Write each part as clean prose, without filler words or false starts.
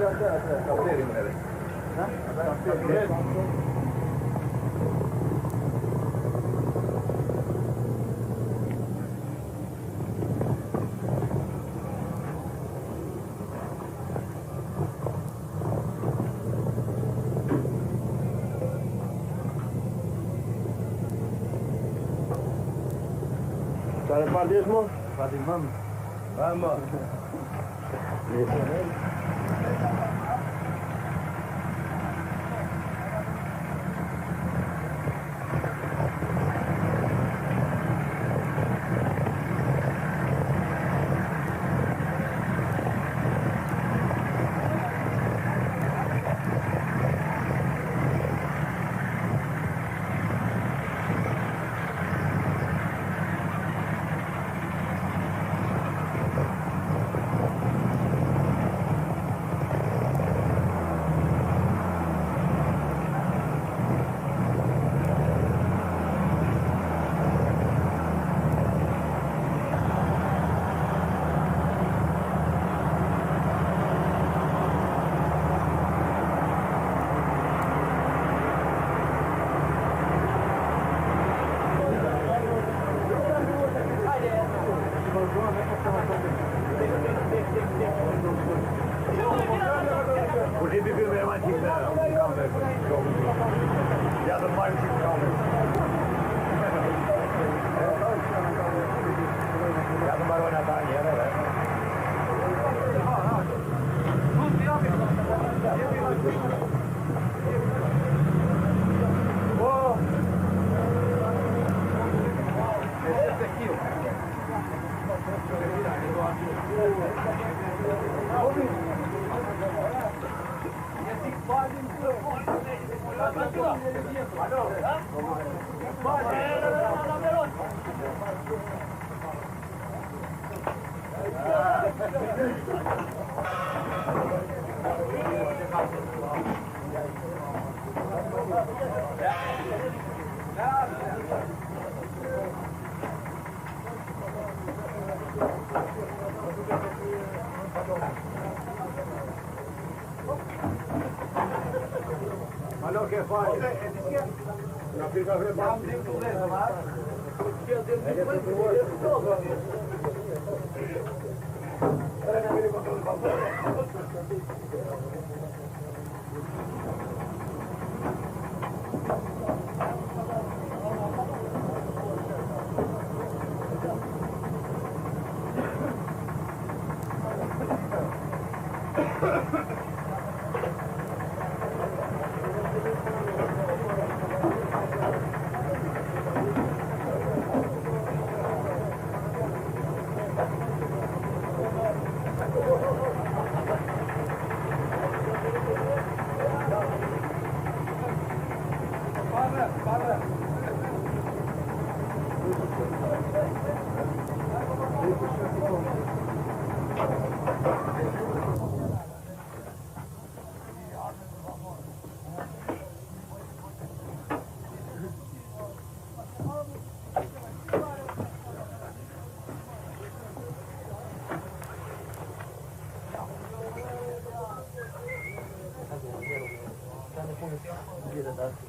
Care pardes, mă? Patimăm. Vamos.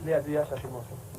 Lehet, hogy așa și măsă.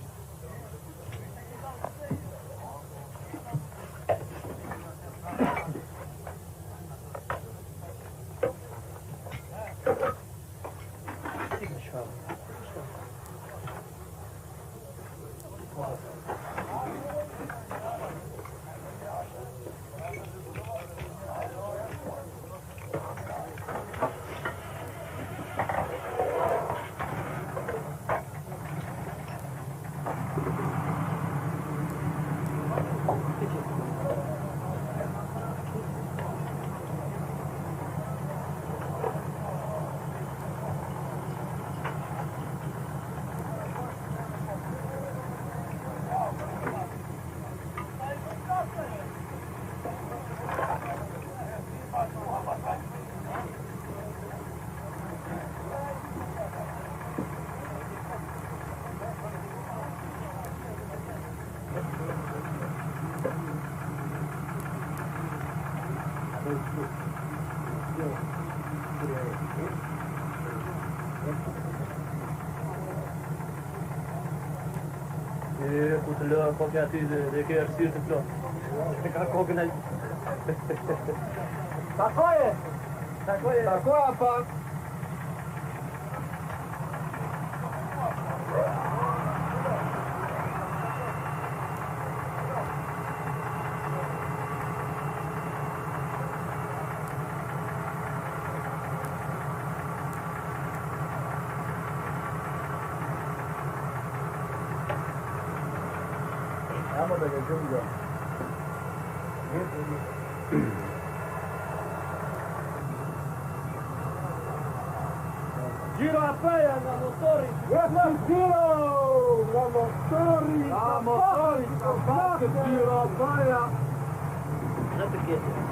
Ku të lë kopja aty dhe ke arsirë të plot. Ka kokën ai. Takoje! Takoja pak! Ama da geçiyorum da. Giro a peia na motori! Giro! Na motori! Na motori! Giro a peia! Já te quero.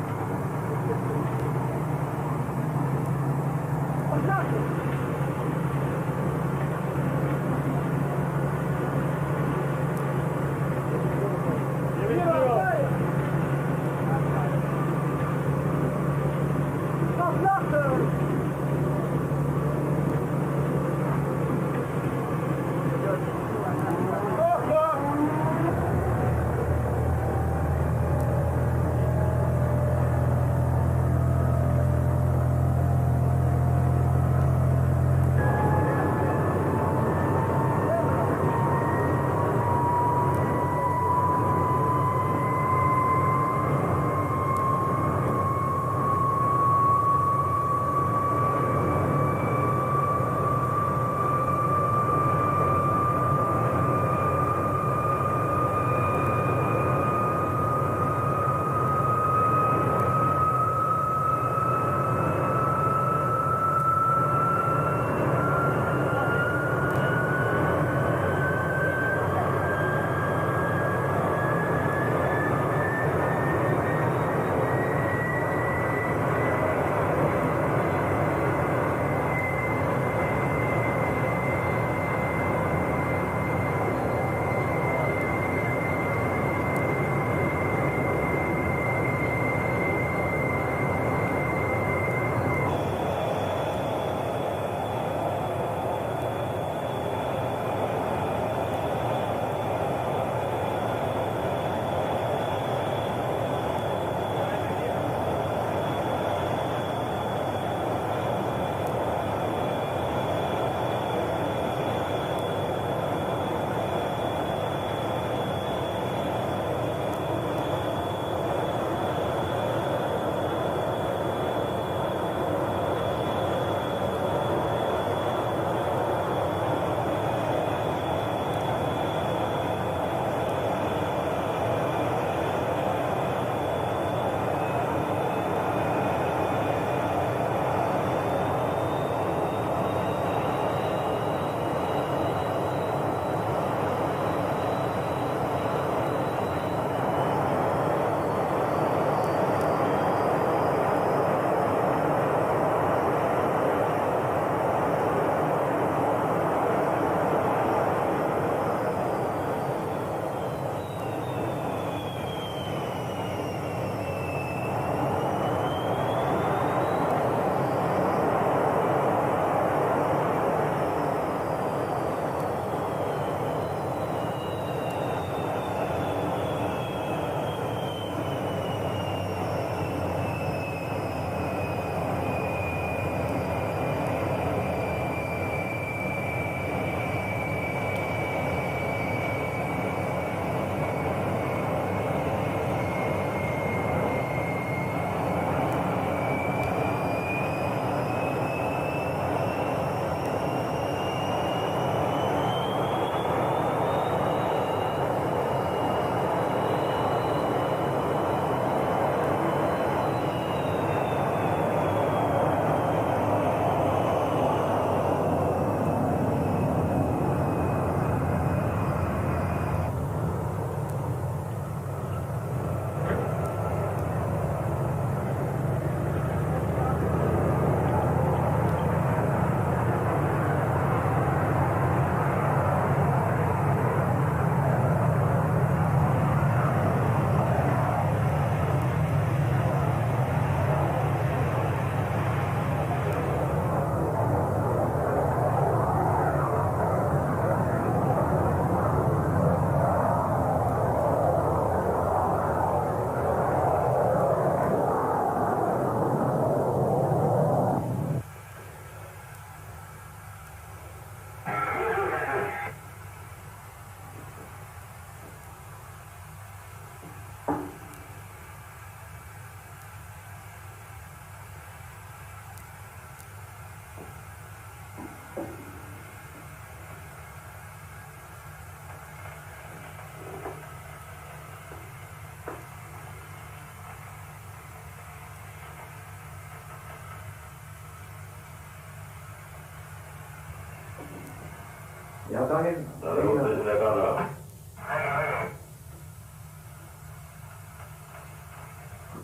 Jotain. Täällä on sinne kanaa.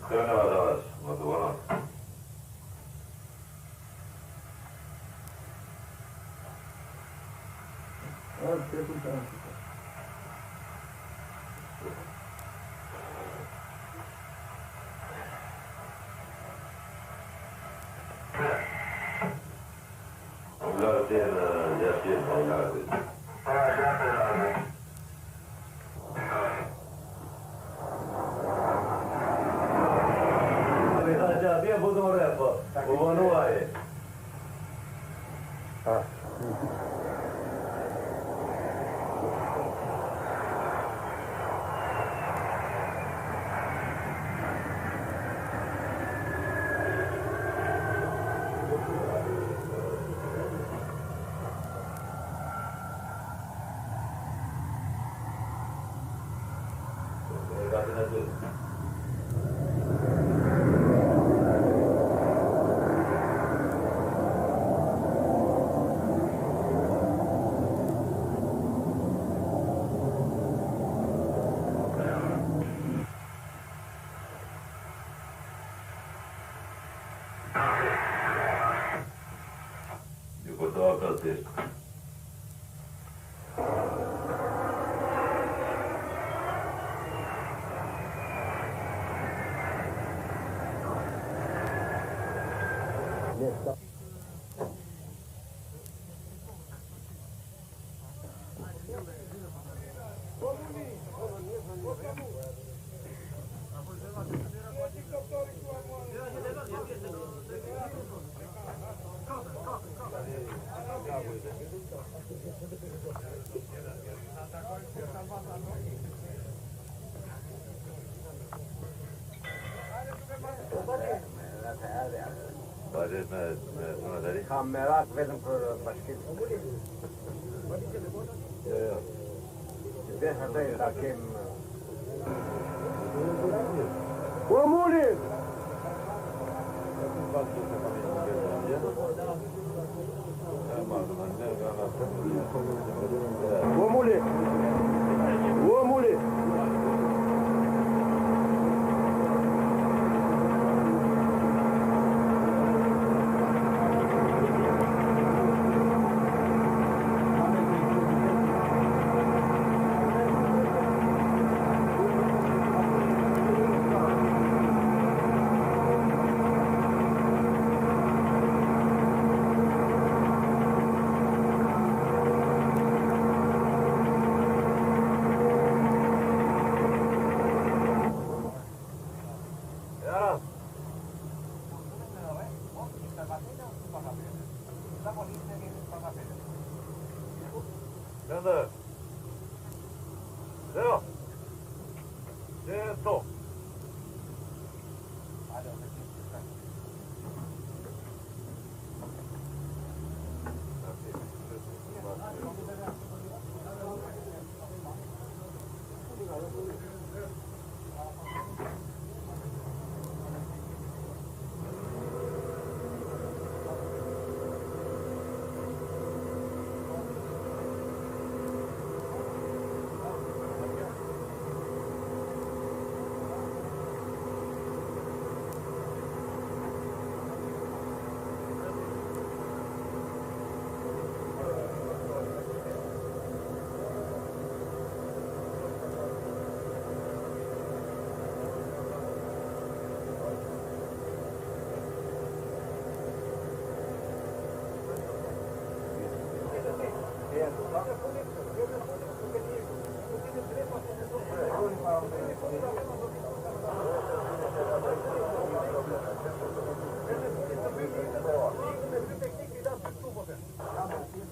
Könää taas, mä tuolla. Kyllä siellä jäskin on käynyt. Já bien vos no repo. O no hay. Joko taakattiin. Kamerat verin başka. Joo. Tehdään teillä kemmaa. Omuli! Omuli! Omuli! Vänta. Leo. Det är så.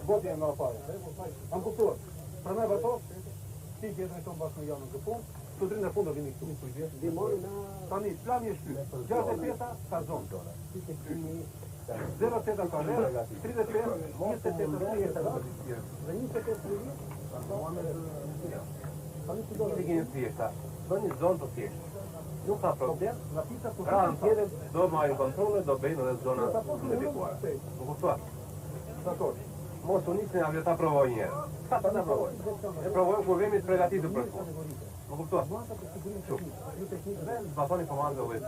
Вот я на опаре. Амбутор. Пронава то. Ти гедна том баш на јавно запон. Сутрин на фондо виник тук сујде. Стани, план е шлю. Ѓаде пета, казон. 07 карера, 35, 35, за njih se to slijedi. Ingen fjesta. Då är zon på fjesta. Nu har problem. Ran tjede do maju kontrole do bejno da zona medicoare. Mogu sva. Mostul nici ne avea dat provojnje. Tata ne provoj. Ne provojim, ko vem izpregati do prstov. Mogu to? Čup. Pa to ni pomaga u vezi.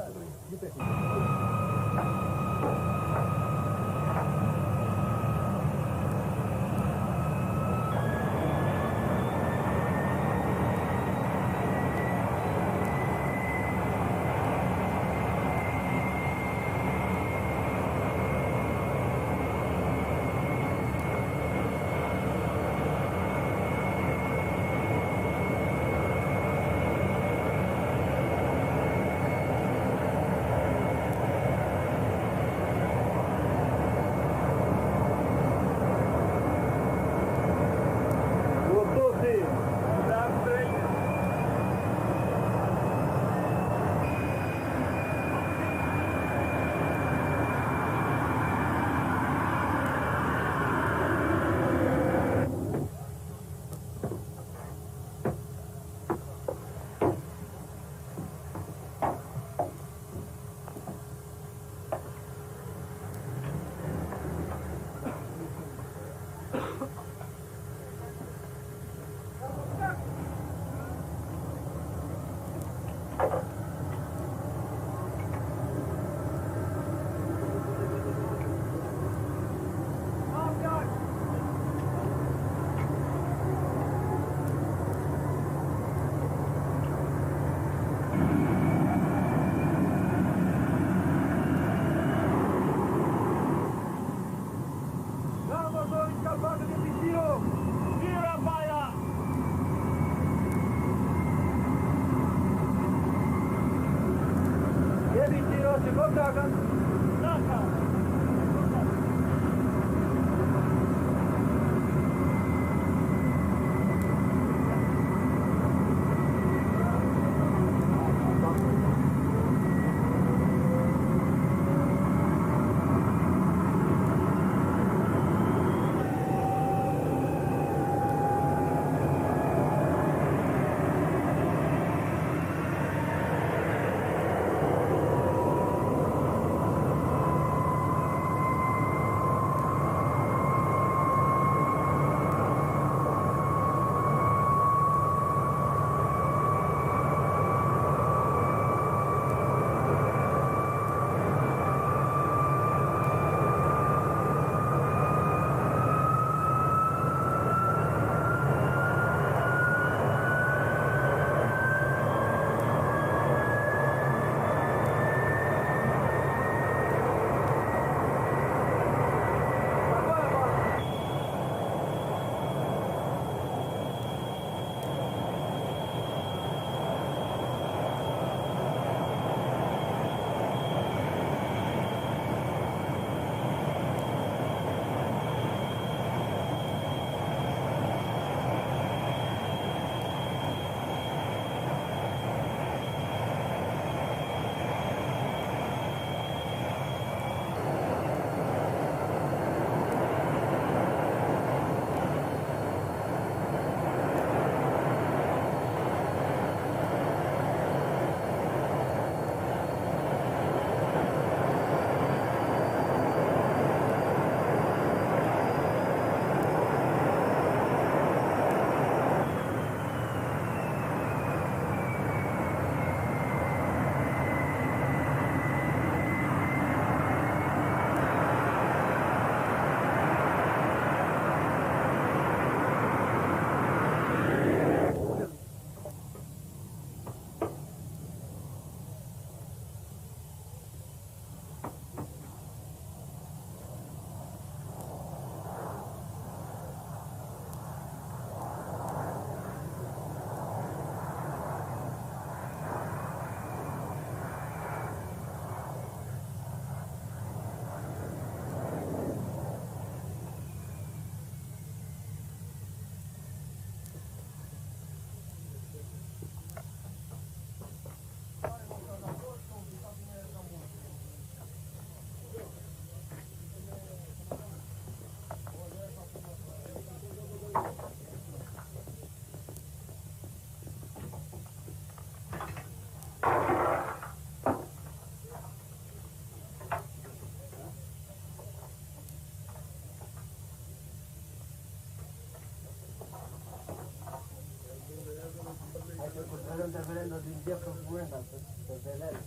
din dietro Brenda per vedere.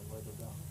Poi dobbiamo.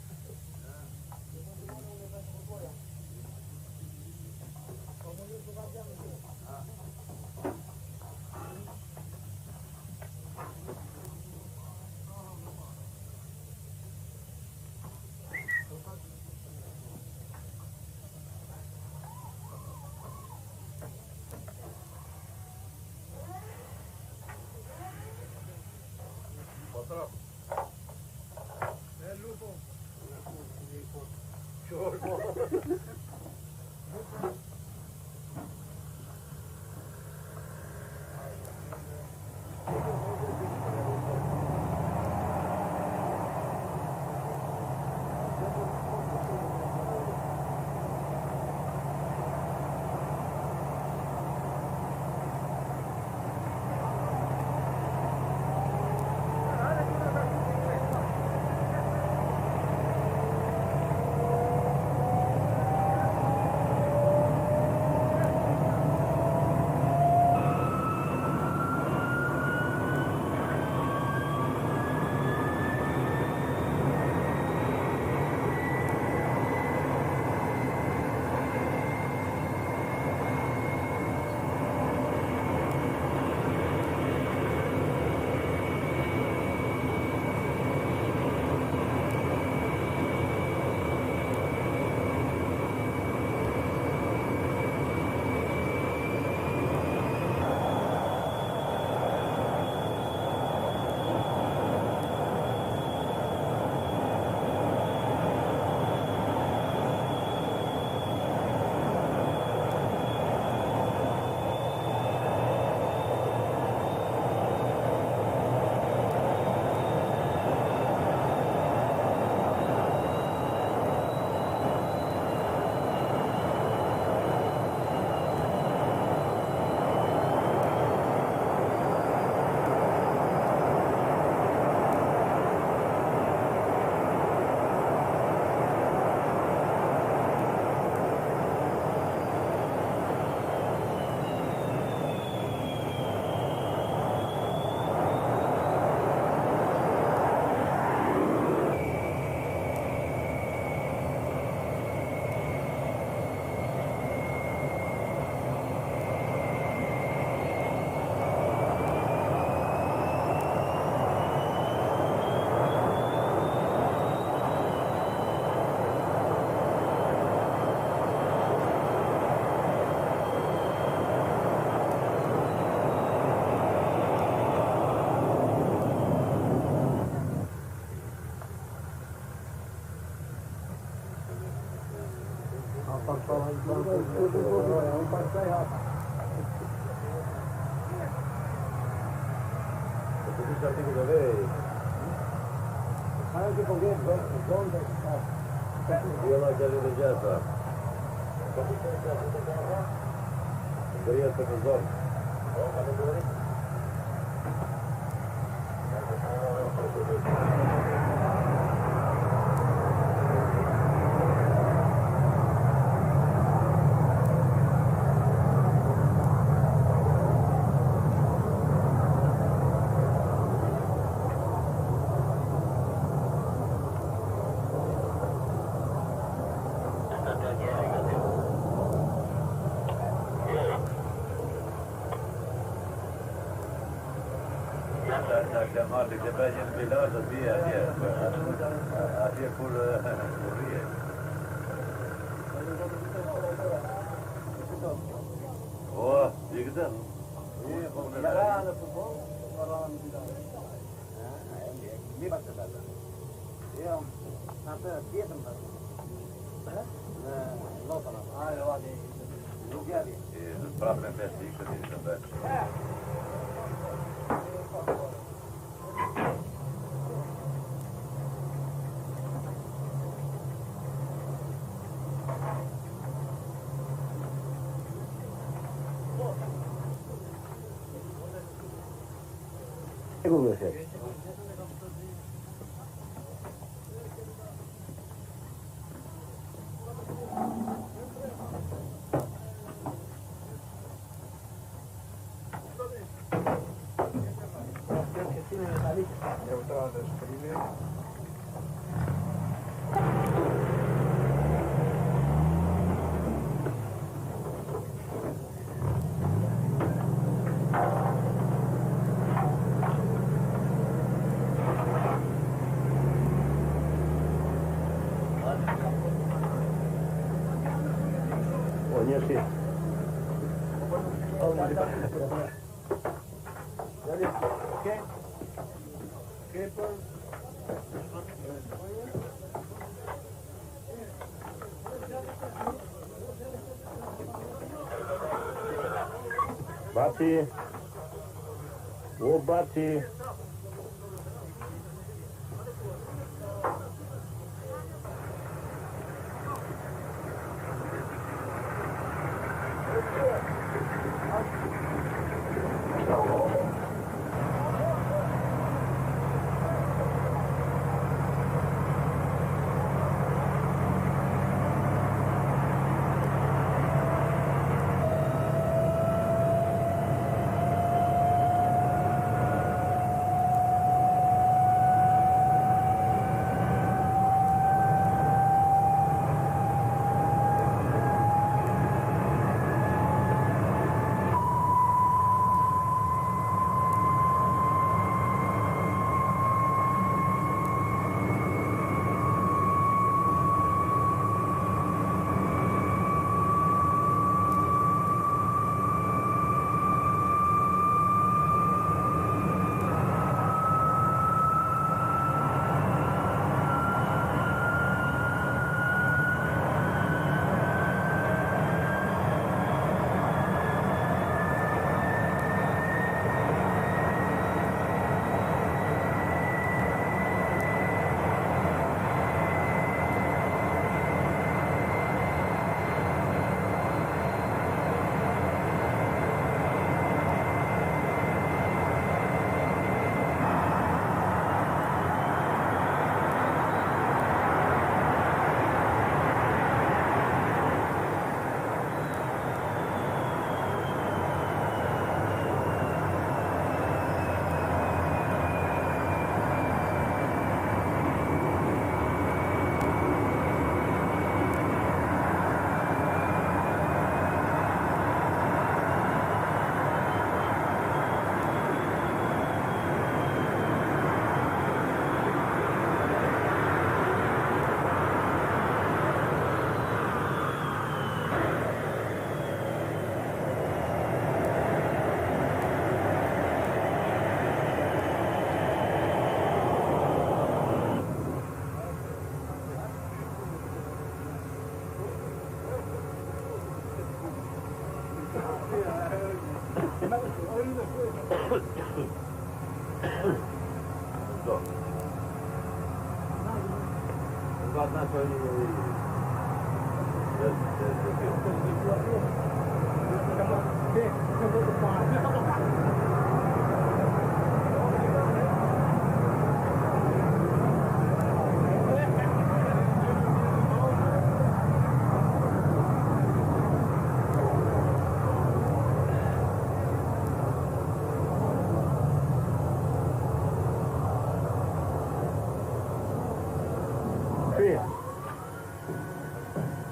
Questo articolo dove Anche con che zonde io l'ho già rileggiata. Io per le zone. Martin, que vai em Pilar, havia por Rio. Boa, diga-te. Propriamente dico di também. Come sei? Ogni sì. Okay? Keeper. Baci. O baci.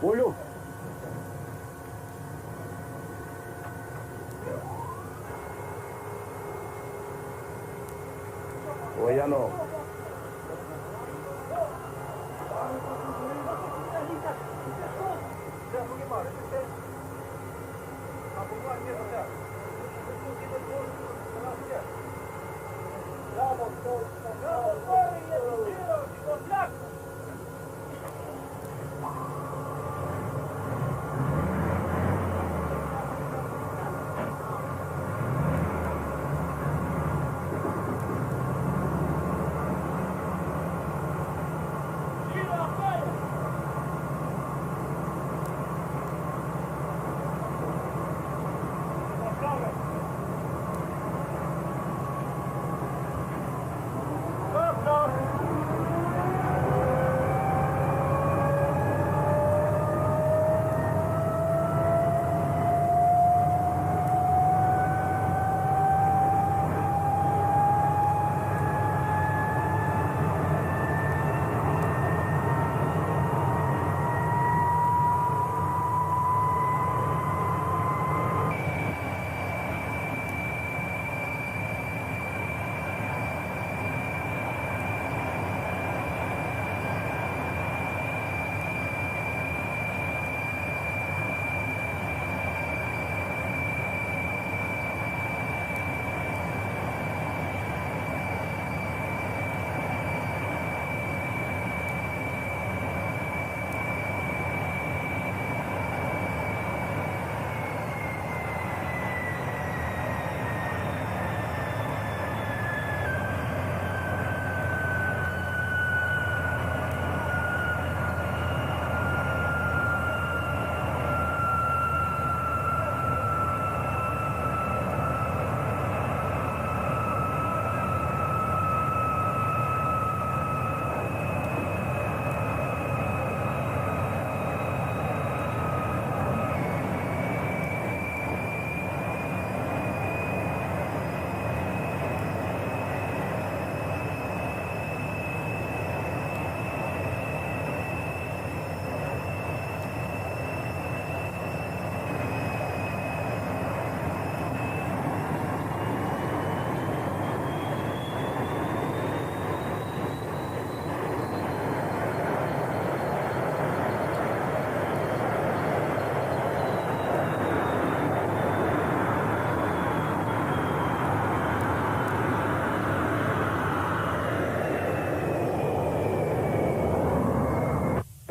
Olho. Oiano.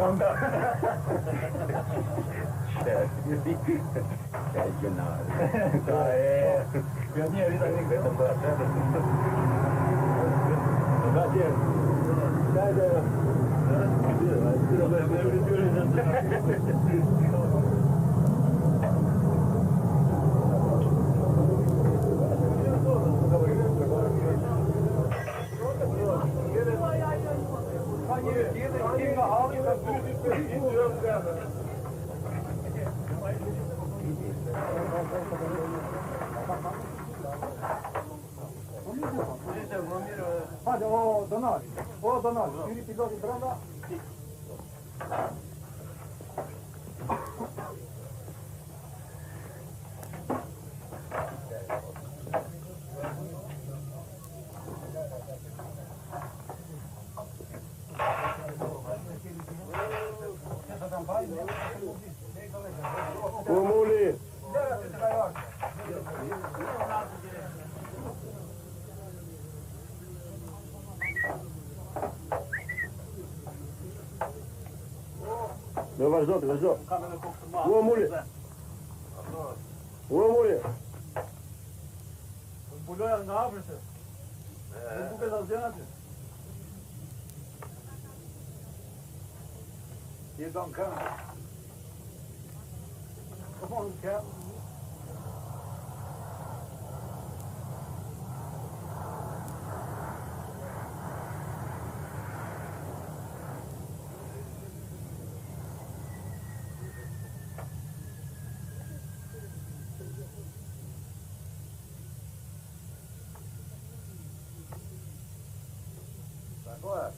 Santa. Pionieri da lì, questo qua, grazie. Hajde, ovo Donali. Ovo Donali. Filipi dođi branda. Umuli. Nu vazhdo. Umuli. Umuli. Mbuloja nga afërse. Nuk duket asgjë aty. Je don kënd. Kom on, kja. Agora.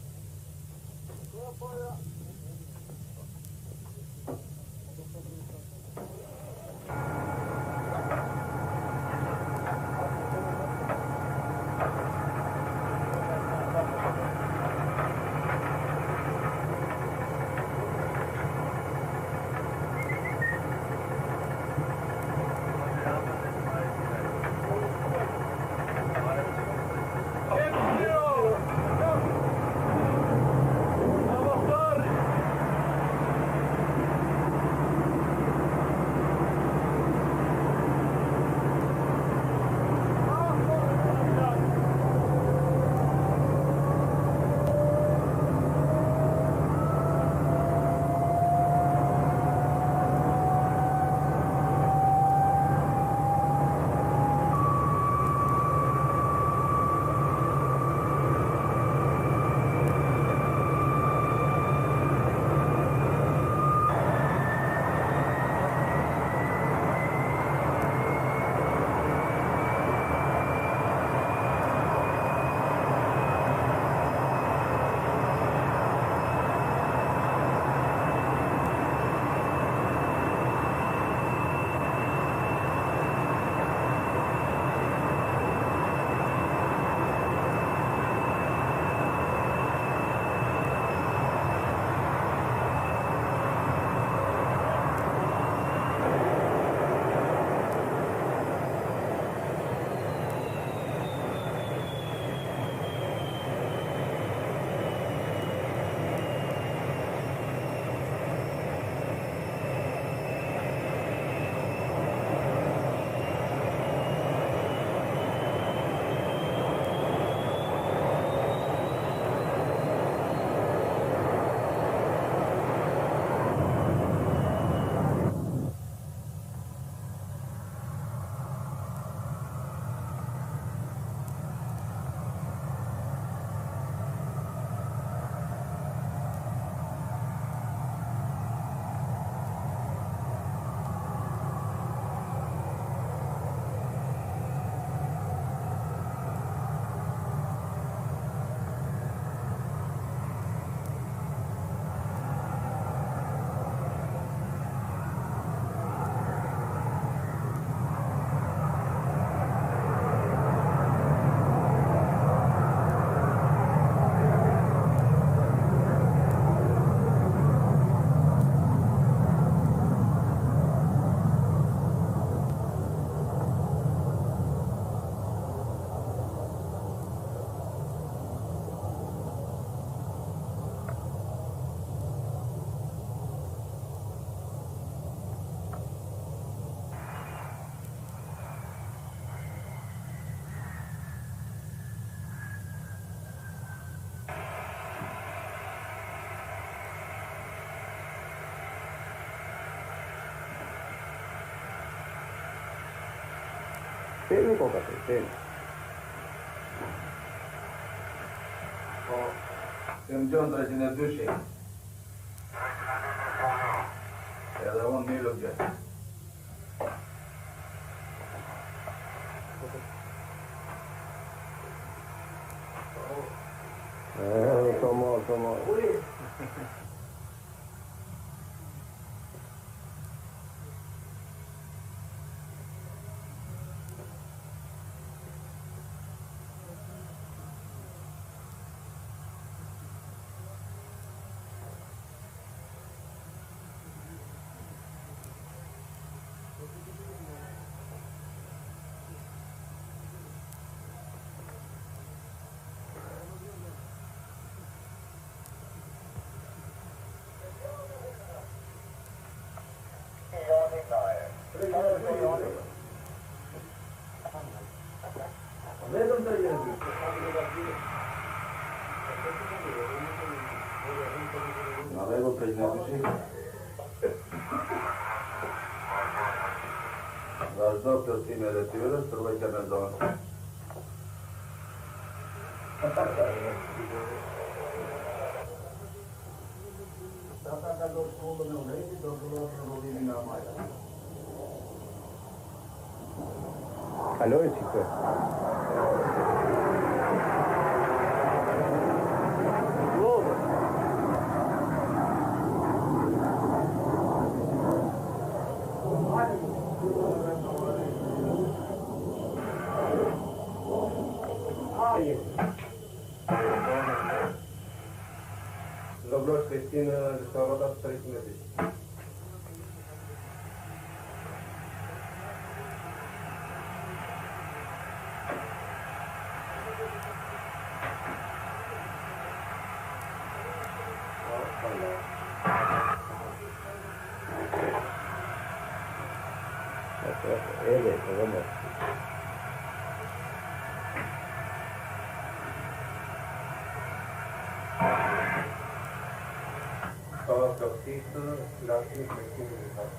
Fermi con caffè, fermi. Când John trece ne dușe. Era un mijloc de. Tomo. Avevo preso ne dușe. Dar doctor ține de tine, să vă chiar în zonă. Calore ci sta. Dobroš Kristina, da se ovo da 30 metri. Evet, vamos. Stava proxista, lasci Kristina de fapt.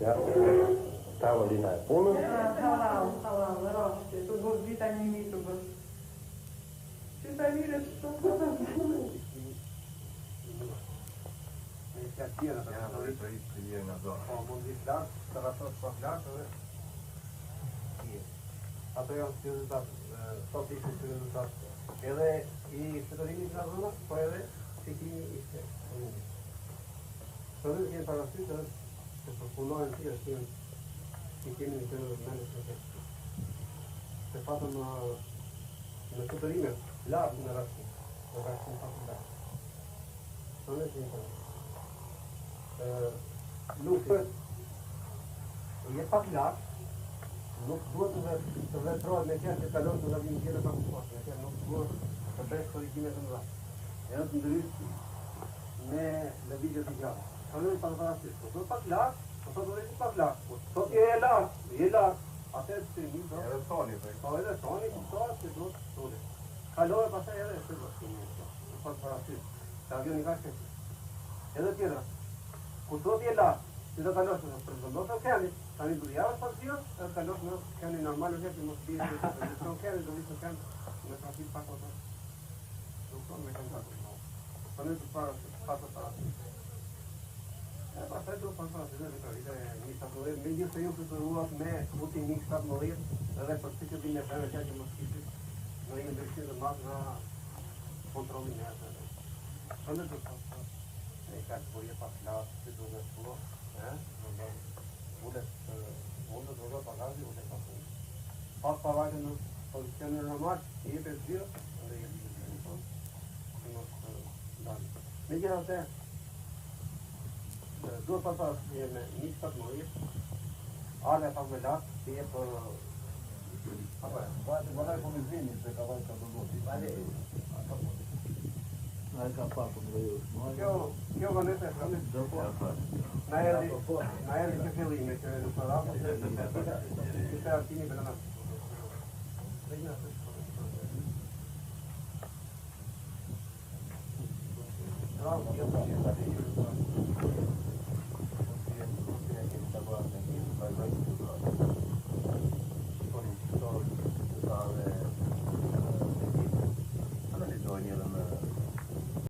Ja, tavolina je puno. Halal, rošće, to bo vitanje mi to bo. Če se vidiš, što to da Ato janë si rezultat, sot ishte si rezultat. Edhe i fluturimi të zona, po edhe fikimi ishte. Sot dhe kemi parasysh edhe se përpunojnë tjerë si fikimin të mendes proces. Se fatëm në fluturime lartë në rastin, në rastin fatëm lartë. Sot dhe kemi parasysh. Nuk je pak lartë, nuk duhet të vetrohet me qenë që kalon të lavim tjere pa kupos, me qenë nuk duhet të bëjë korrigjime të mëdha. Edhe të ndrysë me lëvizje të gjatë. Kalon pa parasysh, po do pak lartë, po sot do të pak lartë, po sot je lartë, atëherë të një do. Edhe toni, Po edhe toni, kuptohet se do të toni. Kalon pastaj edhe se do të pa parasysh. Se avioni ka shkëndijë. Edhe tjera, kur do të je lartë, si do kalosh në përvëndot të okeani, tani do javës pasio, edhe kalosh në okeani normal, në që mos bije në okeani, do vishë okeani në trafik pak o të. Nuk tonë me kontaktë. Tani të para, pasë para. Pastaj do pastaj në realite një statuet, me gjithë se ju preferuat me Putin 17 edhe për të që bine bërë që që mos kishit në një ndryshim të madh nga kontrollin e atë. Këndë të pastaj, e ka të përje pas lasë, që të në shuro, ullet të vërë pagazi, ullet pasur. Pas pavajtë në pozicionin normal, i jep e zhjë, edhe i jep e zhjë, që mos dalë. Me gjithë atë, duhet pasas me 17, ale pa me lakë, të je për... Vajte po me zvini, se ka vajtë ka të goti. Ai ka papo me ju. Kjo vënete e frëmë. Na erdi që fillime, që në të rapë, që artini për në Bravo,